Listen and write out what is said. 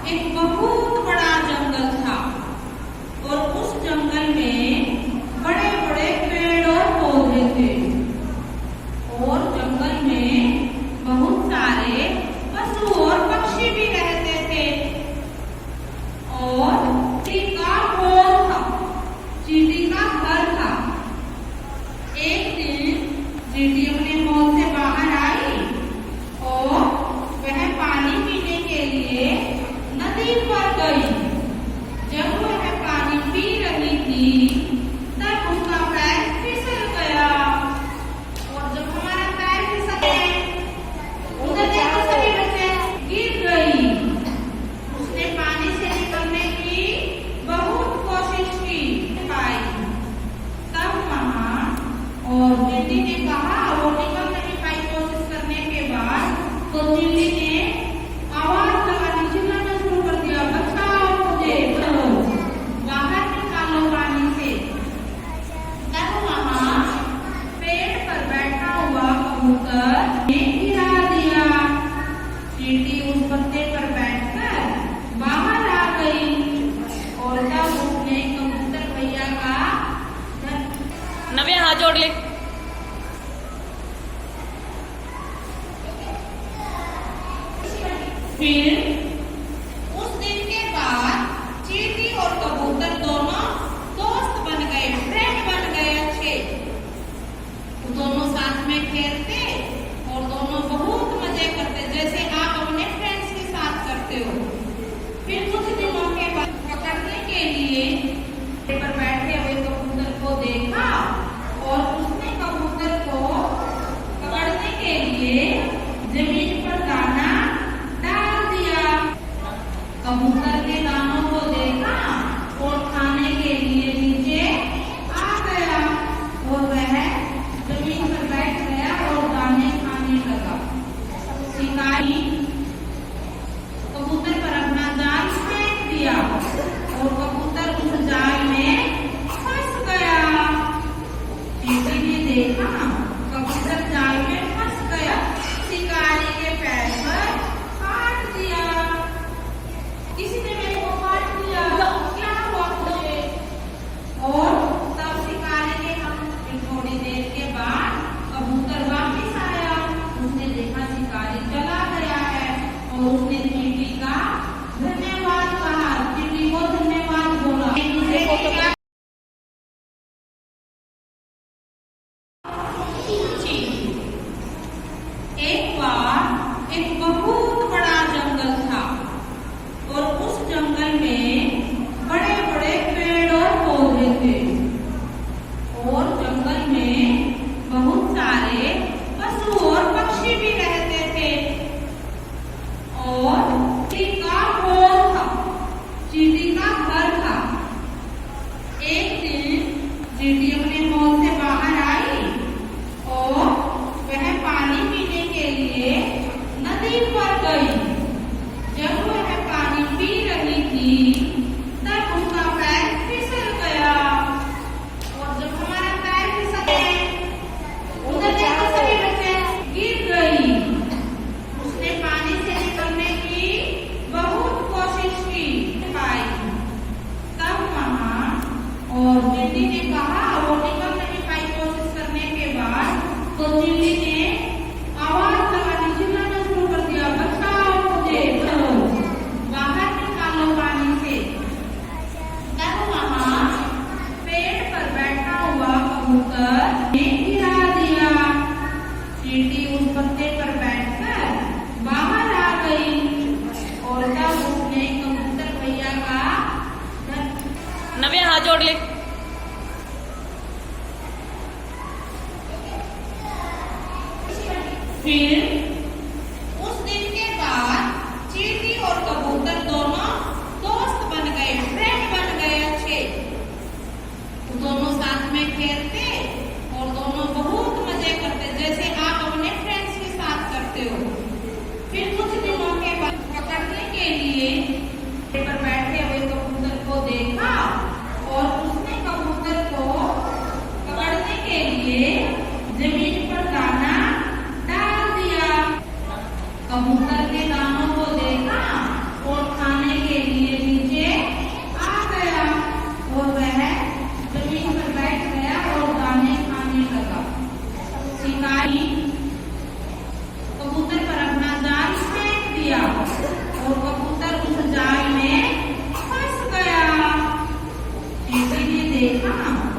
एक बहुत बड़ा जंगल था और उस जंगल में बड़े बड़े पेड़ और पौधे थे और जंगल में बहुत सारे पशु और पक्षी भी रहते थे और चींटी का घोर था, चींटी का घर था। एक दिन चींटी अपने घोर से बाहर आई और वह पानी पीने के लिए नदी पर गई। जब वह पानी पी रही थी तब उसका पैर फिसल गया और जब हमारा पैर फिसल गया उधर देखो सभी बच्चे गिर गई। उसने पानी से निकलने की बहुत कोशिश की पाई तब वहाँ और चींटी ने कहा वो निकल नहीं पाई कोशिश करने के बाद तो चींटी ने आवाज लगानी चिल्लाना शुरू कर दिया, बचाओ मुझे, बाहर निकालो पानी से। तब वहाँ पेड़ पर बैठा हुआ कबूतर ने गिरा दिया। चींटी उस पत्ते पर बैठकर बाहर आ गई और तब उसने कबूतर भैया का नव्या हाथ जोड़ ले। फिर उस दिन के बाद चींटी और कबूतर दोनों दोस्त बन गए, फ्रेंड बन गए अच्छे। दोनों साथ में खेलते और दोनों बहुत मजे करते जैसे आप अपने फ्रेंड्स के साथ करते हो। फिर कुछ दिनों के बाद पकड़ने के लिए पर बैठे हुए कबूतर को देखा और उसने कबूतर को पकड़ने के लिए जमीन पर दाना डाल दिया। कबूतर के दानों को देखा और खाने के लिए नीचे आ गया और वह जमीन पर बैठ गया और दाने खाने लगा। शिकारी कबूतर पर अपना जाल फेंक दिया और कबूतर उस जाल में फंस गया। चींटी ने देखा कबूतर जाल में फंस गया, शिकारी के पैर पर काट दिया। किसी ने मेरे को काट दिया, क्या हुआ मुझे? और तब शिकारी ने थोड़ी देर के बाद कबूतर वापिस आया। उसने देखा शिकारी चला गया है और उसने चींटी का धन्यवाद कहा, चींटी को धन्यवाद बोला। एक बार एक बहुत बड़ा जंगल था और उस जंगल में बड़े बड़े पेड़ और पौधे थे और जंगल में बहुत सारे पशु और पक्षी भी रहते थे और चींटी का घोर था, चींटी का घर था। एक दिन चींटी अपने घोर से बाहर आई और वह पानी पीने के लिए नदी पर गई। जब वह पानी पी रही थी तब उसका पैर फिसल गया और जब हमारा पैर फिसल गया उधर देखो सभी बच्चे गिर गई। उसने पानी से निकलने की बहुत कोशिश की पाई तब वहाँ और चींटी ने कहा वो निकल नहीं पाई कोशिश करने के बाद तो चींटी ने आवाज लगानी चिल्लाना शुरू कर दिया, बचाओ मुझे, बाहर निकालो पानी से। तब वहाँ पेड़ पर बैठा हुआ कबूतर ने गिरा दिया। चींटी उस पत्ते पर बैठकर बाहर आ गई और तब उसने कबूतर भैया का नव्या हाथ जोड़ ले। फिर उस दिन के बाद चींटी और कबूतर दोनों दोस्त बन गए, फ्रेंड बन गए अच्छे। दोनों साथ में खेलते और दोनों बहुत मजे करते जैसे आप अपने फ्रेंड्स के साथ करते हो। फिर कुछ दिनों के बाद पकड़ने के लिए पर बैठे हुए कबूतर को देखा और उसने कबूतर को पकड़ने के लिए जमीन पर दाना डाल दिया। देखा